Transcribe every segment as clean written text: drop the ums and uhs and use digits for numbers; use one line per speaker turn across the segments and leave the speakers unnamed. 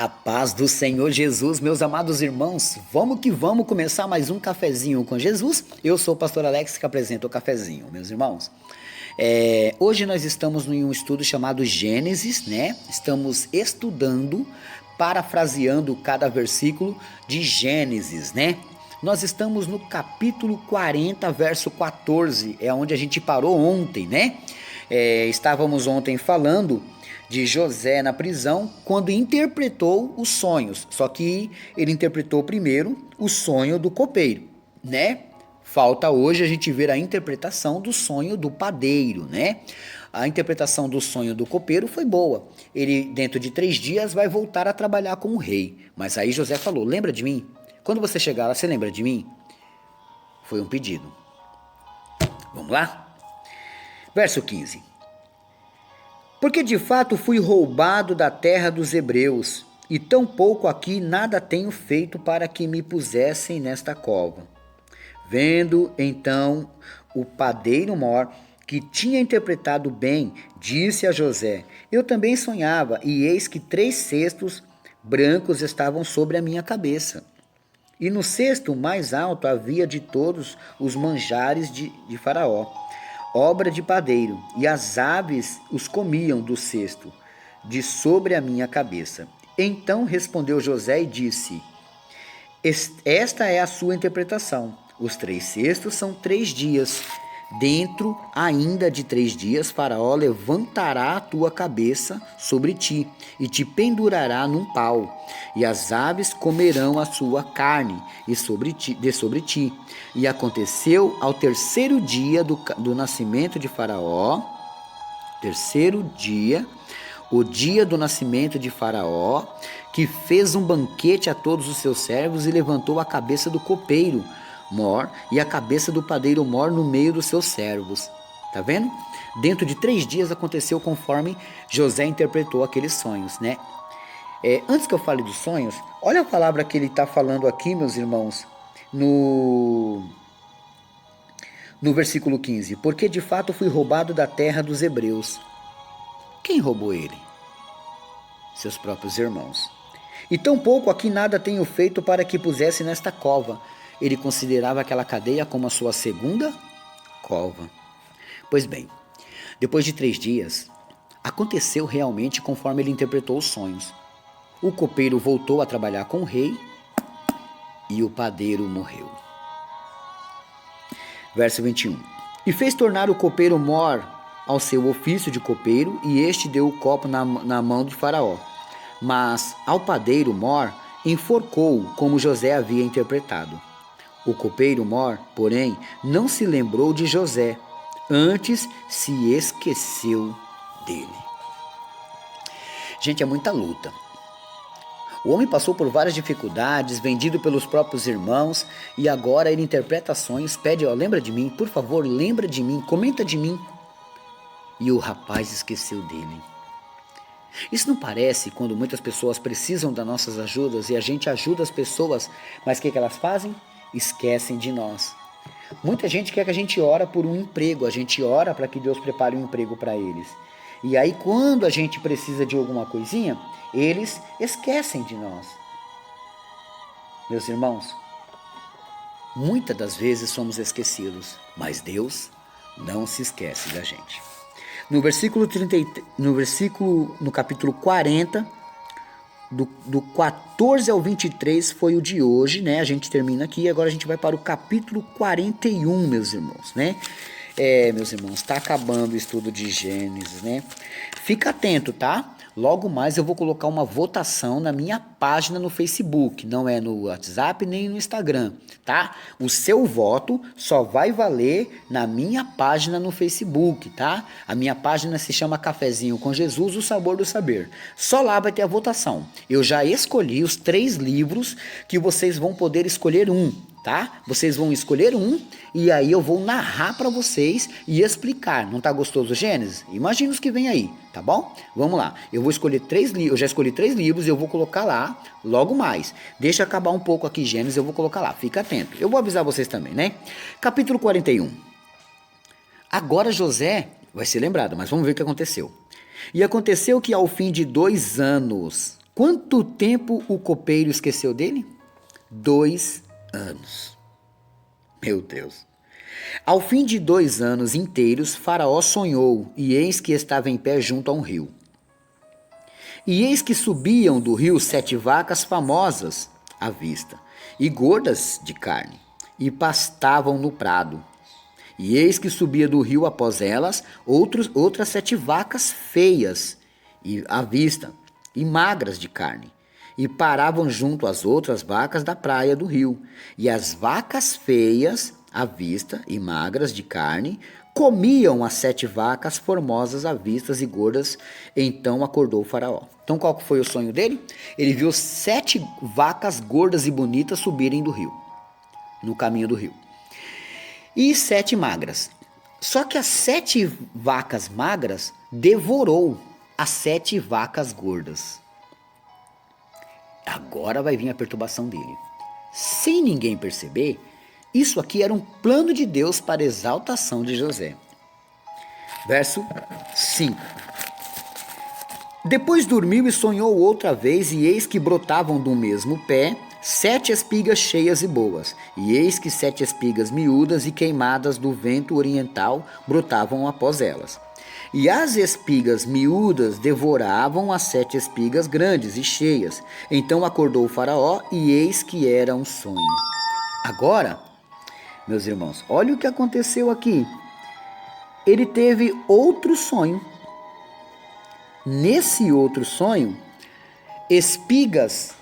A paz do Senhor Jesus, meus amados irmãos, vamos que vamos começar mais um cafezinho com Jesus. Eu sou o pastor Alex que apresenta o cafezinho, meus irmãos. Hoje nós estamos em um estudo chamado Gênesis, né? Estamos estudando, parafraseando cada versículo de Gênesis, né? Nós estamos no capítulo 40, verso 14, é onde a gente parou ontem, né? Estávamos ontem falando de José na prisão, quando interpretou os sonhos. Só que ele interpretou primeiro o sonho do copeiro, né? Falta hoje a gente ver a interpretação do sonho do padeiro, né? A interpretação do sonho do copeiro foi boa. Ele, dentro de 3 dias, vai voltar a trabalhar com o rei. Mas aí José falou, lembra de mim? Quando você chegar lá, você lembra de mim? Foi um pedido. Vamos lá? Verso 15. Porque de fato fui roubado da terra dos hebreus, e tão pouco aqui nada tenho feito para que me pusessem nesta cova. Vendo então o padeiro mor, que tinha interpretado bem, disse a José, eu também sonhava, e eis que 3 cestos brancos estavam sobre a minha cabeça. E no cesto mais alto havia de todos os manjares de Faraó, obra de padeiro, e as aves os comiam do cesto, de sobre a minha cabeça. Então respondeu José e disse, esta é a sua interpretação. Os 3 cestos são 3 dias. Dentro ainda de 3 dias, Faraó levantará a tua cabeça sobre ti e te pendurará num pau, e as aves comerão a sua carne sobre ti. E aconteceu ao 3º dia do nascimento de Faraó, 3º dia, o dia do nascimento de Faraó, que fez um banquete a todos os seus servos e levantou a cabeça do copeiro mor e a cabeça do padeiro mor no meio dos seus servos. Tá vendo? Dentro de 3 dias aconteceu conforme José interpretou aqueles sonhos, né? Antes que eu fale dos sonhos, olha a palavra que ele está falando aqui, meus irmãos, no versículo 15. Porque de fato fui roubado da terra dos hebreus. Quem roubou ele? Seus próprios irmãos. E tão pouco aqui nada tenho feito para que pusesse nesta cova. Ele considerava aquela cadeia como a sua segunda cova. Pois bem, depois de 3 dias, aconteceu realmente conforme ele interpretou os sonhos. O copeiro voltou a trabalhar com o rei e o padeiro morreu. Verso 21. E fez tornar o copeiro mor ao seu ofício de copeiro, e este deu o copo na mão de Faraó. Mas ao padeiro mor enforcou-o, como José havia interpretado. O copeiro mor, porém, não se lembrou de José, antes se esqueceu dele. Gente, é muita luta. O homem passou por várias dificuldades, vendido pelos próprios irmãos, e agora ele interpreta sonhos, pede, lembra de mim, por favor, lembra de mim, comenta de mim. E o rapaz esqueceu dele. Isso não parece quando muitas pessoas precisam das nossas ajudas e a gente ajuda as pessoas, mas o que elas fazem? Esquecem de nós. Muita gente quer que a gente ore por um emprego, a gente ora para que Deus prepare um emprego para eles. E aí quando a gente precisa de alguma coisinha, eles esquecem de nós. Meus irmãos, muitas das vezes somos esquecidos, mas Deus não se esquece da gente. No capítulo 40, do 14 ao 23 foi o de hoje, né? A gente termina aqui e agora a gente vai para o capítulo 41, meus irmãos, né? Meus irmãos, está acabando o estudo de Gênesis, né? Fica atento, tá? Logo mais eu vou colocar uma votação na minha página no Facebook, não é no WhatsApp nem no Instagram, tá? O seu voto só vai valer na minha página no Facebook, tá? A minha página se chama Cafezinho com Jesus, o sabor do saber. Só lá vai ter a votação. Eu já escolhi os 3 livros que vocês vão poder escolher um, tá? Vocês vão escolher um e aí eu vou narrar para vocês e explicar. Não tá gostoso Gênesis? Imagina os que vem aí, tá bom? Vamos lá. Eu vou escolher 3 livros, eu já escolhi 3 livros e eu vou colocar lá logo mais. Deixa acabar um pouco aqui Gênesis, eu vou colocar lá. Fica atento. Eu vou avisar vocês também, né? Capítulo 41. Agora José vai ser lembrado, mas vamos ver o que aconteceu. E aconteceu que ao fim de 2 anos, Quanto tempo o copeiro esqueceu dele? 2 anos. Meu Deus. Ao fim de 2 anos inteiros, Faraó sonhou, e eis que estava em pé junto a um rio. E eis que subiam do rio 7 vacas famosas à vista, e gordas de carne, e pastavam no prado. E eis que subia do rio após elas outras 7 vacas feias à vista, e magras de carne, e paravam junto às outras vacas da praia do rio. E as vacas feias à vista e magras de carne comiam as 7 vacas formosas à vista e gordas. Então acordou o Faraó. Então qual foi o sonho dele? Ele viu 7 vacas gordas e bonitas subirem do rio, no caminho do rio, e 7 magras. Só que as 7 vacas magras devorou as 7 vacas gordas. Agora vai vir a perturbação dele. Sem ninguém perceber, isso aqui era um plano de Deus para a exaltação de José. Verso 5. Depois dormiu e sonhou outra vez, e eis que brotavam do mesmo pé 7 espigas cheias e boas, e eis que 7 espigas miúdas e queimadas do vento oriental brotavam após elas. E as espigas miúdas devoravam as 7 espigas grandes e cheias. Então acordou o Faraó, e eis que era um sonho. Agora, meus irmãos, olha o que aconteceu aqui. Ele teve outro sonho. Nesse outro sonho, espigas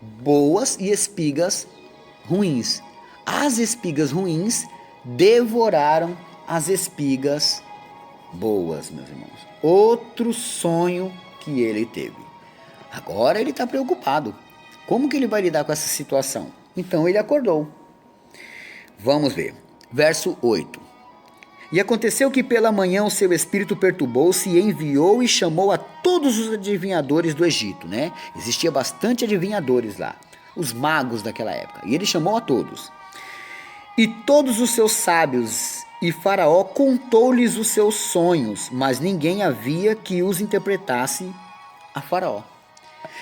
boas e espigas ruins. As espigas ruins devoraram as espigas boas, meus irmãos. Outro sonho que ele teve. Agora ele está preocupado. Como que ele vai lidar com essa situação? Então ele acordou. Vamos ver. Verso 8. E aconteceu que pela manhã o seu espírito perturbou-se e enviou e chamou a todos os adivinhadores do Egito, né? Existia bastante adivinhadores lá, os magos daquela época. E ele chamou a todos. E todos os seus sábios, e Faraó contou-lhes os seus sonhos, mas ninguém havia que os interpretasse a Faraó.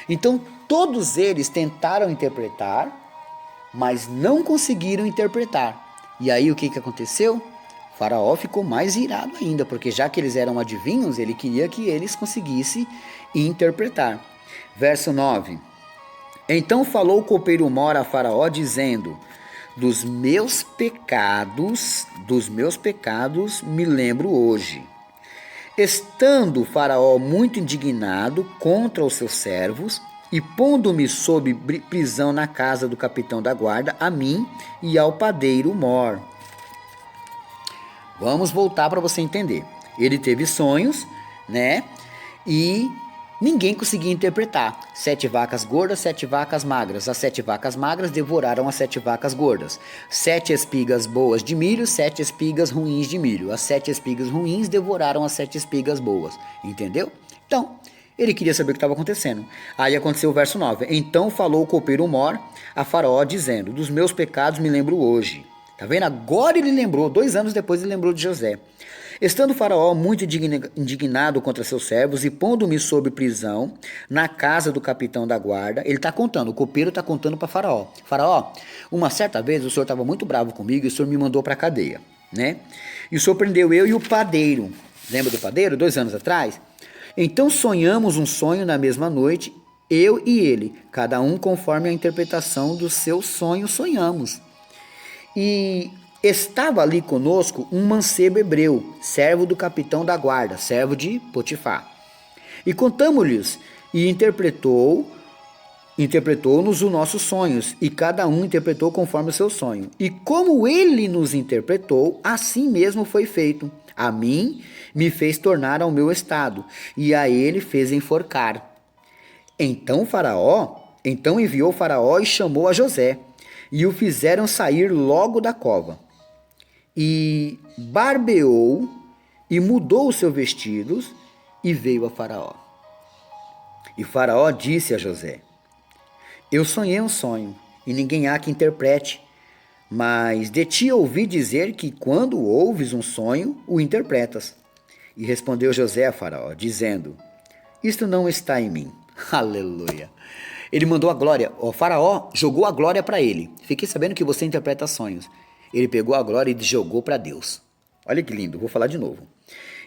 Então todos eles tentaram interpretar, mas não conseguiram interpretar. E aí o que aconteceu? Faraó ficou mais irado ainda, porque já que eles eram adivinhos, ele queria que eles conseguissem interpretar. Verso 9. Então falou o copeiro-mor a Faraó, dizendo: dos meus pecados me lembro hoje. Estando Faraó muito indignado contra os seus servos, e pondo-me sob prisão na casa do capitão da guarda, a mim e ao padeiro Mor. Vamos voltar para você entender. Ele teve sonhos, né? E ninguém conseguia interpretar. 7 vacas gordas, 7 vacas magras. As 7 vacas magras devoraram as 7 vacas gordas. 7 espigas boas de milho, 7 espigas ruins de milho. As 7 espigas ruins devoraram as 7 espigas boas. Entendeu? Então, ele queria saber o que estava acontecendo. Aí aconteceu o verso 9. Então falou o copeiro-mor a Faraó, dizendo: dos meus pecados me lembro hoje. Tá vendo? Agora ele lembrou, 2 anos depois ele lembrou de José. Estando Faraó muito indignado contra seus servos e pondo-me sob prisão na casa do capitão da guarda, ele está contando, o copeiro está contando para Faraó. Faraó, uma certa vez o senhor estava muito bravo comigo e o senhor me mandou para a cadeia, né? E o senhor prendeu eu e o padeiro. Lembra do padeiro, 2 anos atrás? Então sonhamos um sonho na mesma noite, eu e ele, cada um conforme a interpretação do seu sonho sonhamos. E estava ali conosco um mancebo hebreu, servo do capitão da guarda, servo de Potifar. E contamos-lhes, e interpretou-nos os nossos sonhos, e cada um interpretou conforme o seu sonho. E como ele nos interpretou, assim mesmo foi feito. A mim me fez tornar ao meu estado, e a ele fez enforcar. Então enviou Faraó e chamou a José, e o fizeram sair logo da cova. E barbeou e mudou os seus vestidos e veio a Faraó. E Faraó disse a José: eu sonhei um sonho e ninguém há que interprete, mas de ti ouvi dizer que quando ouves um sonho, o interpretas. E respondeu José a Faraó, dizendo: isto não está em mim. Aleluia. Ele mandou a glória. O faraó jogou a glória para ele. Fiquei sabendo que você interpreta sonhos. Ele pegou a glória e jogou para Deus. Olha que lindo, vou falar de novo.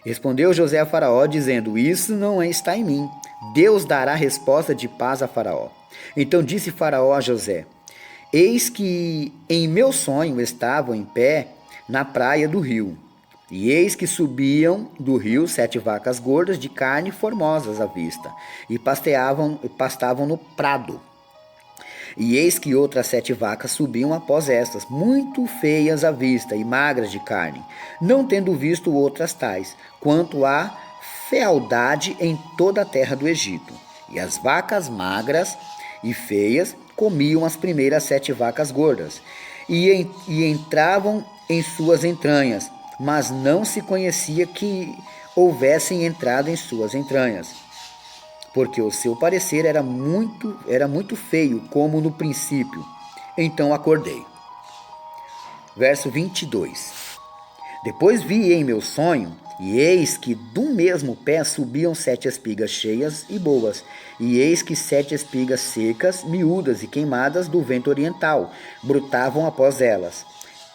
Respondeu José a Faraó, dizendo: isso não está em mim. Deus dará resposta de paz a Faraó. Então disse Faraó a José: eis que em meu sonho estavam em pé na praia do rio. E eis que subiam do rio 7 vacas gordas de carne formosas à vista, e pastavam no prado. E eis que outras 7 vacas subiam após estas, muito feias à vista e magras de carne, não tendo visto outras tais, quanto à fealdade em toda a terra do Egito. E as vacas magras e feias comiam as primeiras 7 vacas gordas, e entravam em suas entranhas, mas não se conhecia que houvessem entrado em suas entranhas, porque o seu parecer era muito feio, como no princípio. Então acordei. Verso 22. Depois vi em meu sonho, e eis que do mesmo pé subiam 7 espigas cheias e boas, e eis que 7 espigas secas, miúdas e queimadas do vento oriental, brutavam após elas.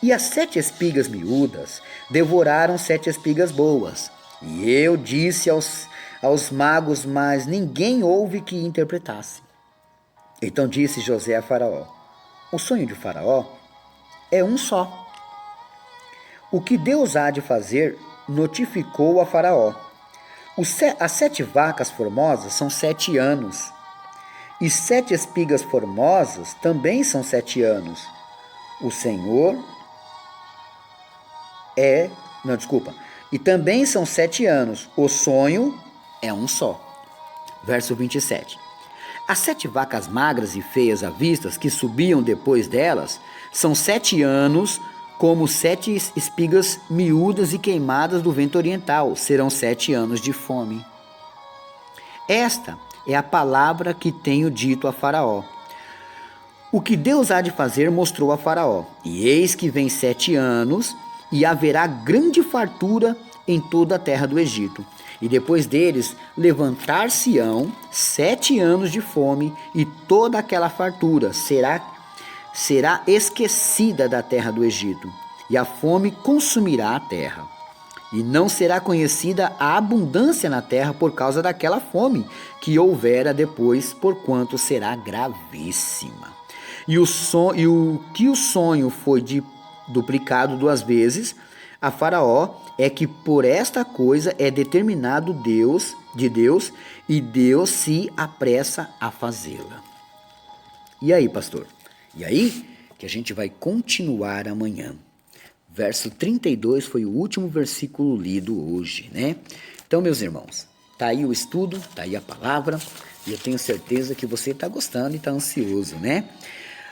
E as 7 espigas miúdas devoraram 7 espigas boas. E eu disse aos magos, mas ninguém houve que interpretasse. Então disse José a Faraó: o sonho de Faraó é um só. O que Deus há de fazer, notificou a Faraó. As 7 vacas formosas são 7 anos. E 7 espigas formosas também são 7 anos. O Senhor E também são 7 anos. O sonho é um só. Verso 27. As 7 vacas magras e feias à vista, que subiam depois delas, são 7 anos, como 7 espigas miúdas e queimadas do vento oriental. Serão 7 anos de fome. Esta é a palavra que tenho dito a Faraó. O que Deus há de fazer mostrou a Faraó. E eis que vem 7 anos, e haverá grande fartura em toda a terra do Egito. E depois deles levantar-se-ão 7 anos de fome, e toda aquela fartura será esquecida da terra do Egito, e a fome consumirá a terra. E não será conhecida a abundância na terra por causa daquela fome que houvera depois, porquanto será gravíssima. E o que o sonho foi duplicado 2 vezes a Faraó, é que por esta coisa é determinado de Deus, e Deus se apressa a fazê-la. E aí, pastor? E aí que a gente vai continuar amanhã. Verso 32 foi o último versículo lido hoje, né? Então, meus irmãos, tá aí o estudo, tá aí a palavra, e eu tenho certeza que você está gostando e está ansioso, né?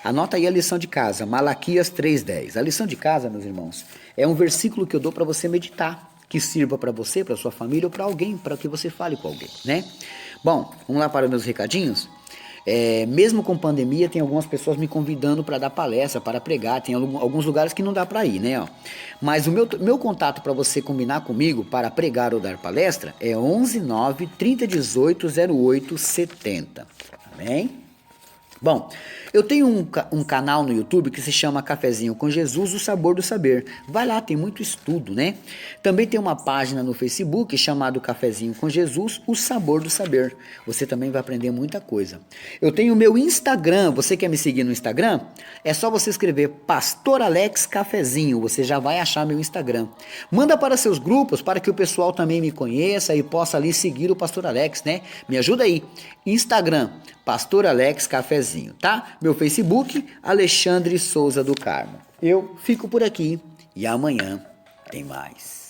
Anota aí a lição de casa, Malaquias 3:10. A lição de casa, meus irmãos, é um versículo que eu dou para você meditar, que sirva para você, para sua família ou para alguém, para que você fale com alguém, né? Bom, vamos lá para os meus recadinhos? Mesmo com pandemia, tem algumas pessoas me convidando para dar palestra, para pregar. Tem alguns lugares que não dá para ir, né? Mas o meu contato para você combinar comigo para pregar ou dar palestra é 11 9 30 18 08 70. Amém? Bom, eu tenho um canal no YouTube que se chama Cafezinho com Jesus, o Sabor do Saber. Vai lá, tem muito estudo, né? Também tem uma página no Facebook chamado Cafezinho com Jesus, o Sabor do Saber. Você também vai aprender muita coisa. Eu tenho o meu Instagram, você quer me seguir no Instagram? É só você escrever Pastor Alex Cafezinho, você já vai achar meu Instagram. Manda para seus grupos, para que o pessoal também me conheça e possa ali seguir o Pastor Alex, né? Me ajuda aí. Instagram, Pastor Alex Cafezinho, tá? Meu Facebook, Alexandre Souza do Carmo. Eu fico por aqui e amanhã tem mais.